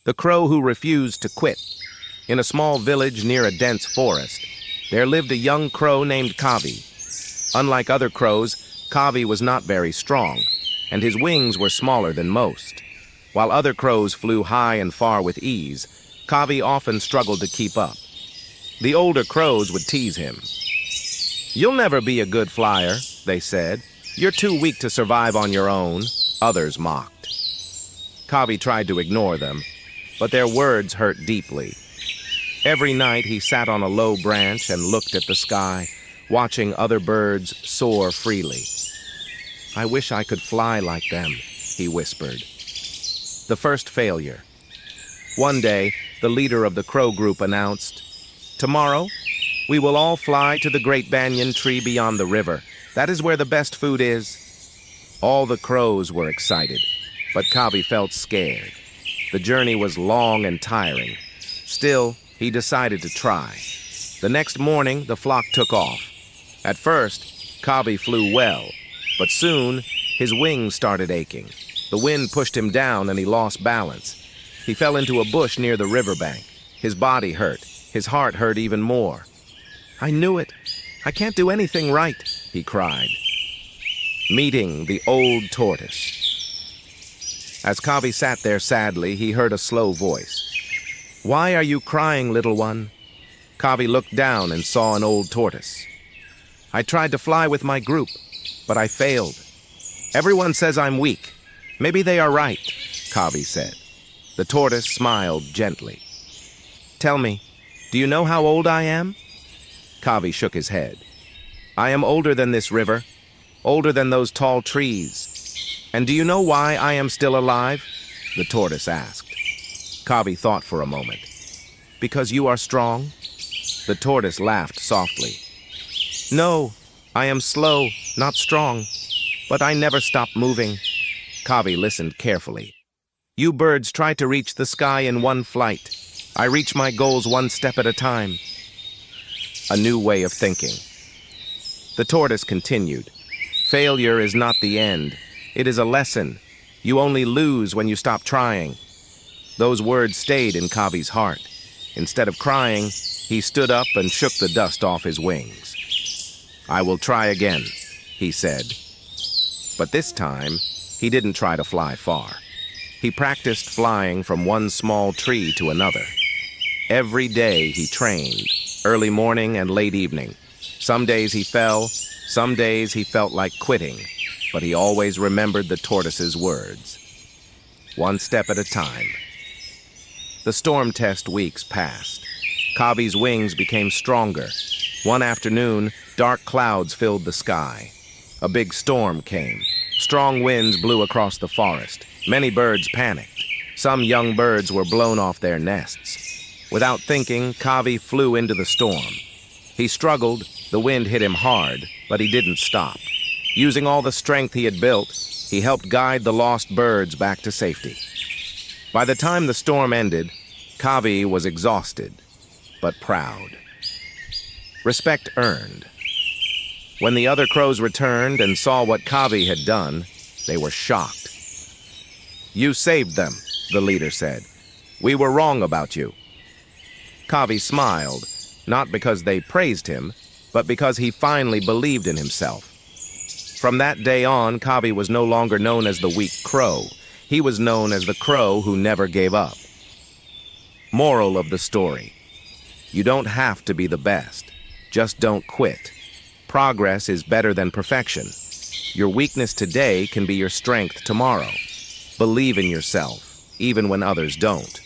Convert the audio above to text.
The crow who refused to quit. In a small village near a dense forest, there lived a young crow named Kavi. Unlike other crows, Kavi was not very strong, and his wings were smaller than most. While other crows flew high and far with ease, Kavi often struggled to keep up. The older crows would tease him. "You'll never be a good flyer," they said. "You're too weak to survive on your own," others mocked. Kavi tried to ignore them, but their words hurt deeply. Every night he sat on a low branch and looked at the sky, watching other birds soar freely. "I wish I could fly like them," he whispered. The first failure. One day, the leader of the crow group announced, "Tomorrow, we will all fly to the great banyan tree beyond the river. That is where the best food is." All the crows were excited, but Kavi felt scared. The journey was long and tiring. Still, he decided to try. The next morning, the flock took off. At first, Kavi flew well, but soon his wings started aching. The wind pushed him down and he lost balance. He fell into a bush near the riverbank. His body hurt. His heart hurt even more. "I knew it. I can't do anything right," he cried. Meeting the old tortoise. As Kavi sat there sadly, he heard a slow voice. "Why are you crying, little one?" Kavi looked down and saw an old tortoise. "I tried to fly with my group, but I failed. Everyone says I'm weak. Maybe they are right," Kavi said. The tortoise smiled gently. "Tell me, do you know how old I am?" Kavi shook his head. "I am older than this river, older than those tall trees. And do you know why I am still alive?" the tortoise asked. Kavi thought for a moment. "Because you are strong?" The tortoise laughed softly. "No, I am slow, not strong, but I never stop moving." Kavi listened carefully. "You birds try to reach the sky in one flight. I reach my goals one step at a time." A new way of thinking. The tortoise continued. "Failure is not the end. It is a lesson. You only lose when you stop trying." Those words stayed in Kavi's heart. Instead of crying, he stood up and shook the dust off his wings. "I will try again," he said. But this time, he didn't try to fly far. He practiced flying from one small tree to another. Every day he trained, early morning and late evening. Some days he fell, some days he felt like quitting, but he always remembered the tortoise's words. One step at a time. The storm test weeks passed. Kavi's wings became stronger. One afternoon, dark clouds filled the sky. A big storm came. Strong winds blew across the forest. Many birds panicked. Some young birds were blown off their nests. Without thinking, Kavi flew into the storm. He struggled, the wind hit him hard, but he didn't stop. Using all the strength he had built, he helped guide the lost birds back to safety. By the time the storm ended, Kavi was exhausted, but proud. Respect earned. When the other crows returned and saw what Kavi had done, they were shocked. "You saved them," the leader said. "We were wrong about you." Kavi smiled, not because they praised him, but because he finally believed in himself. From that day on, Kavi was no longer known as the weak crow. He was known as the crow who never gave up. Moral of the story: you don't have to be the best. Just don't quit. Progress is better than perfection. Your weakness today can be your strength tomorrow. Believe in yourself, even when others don't.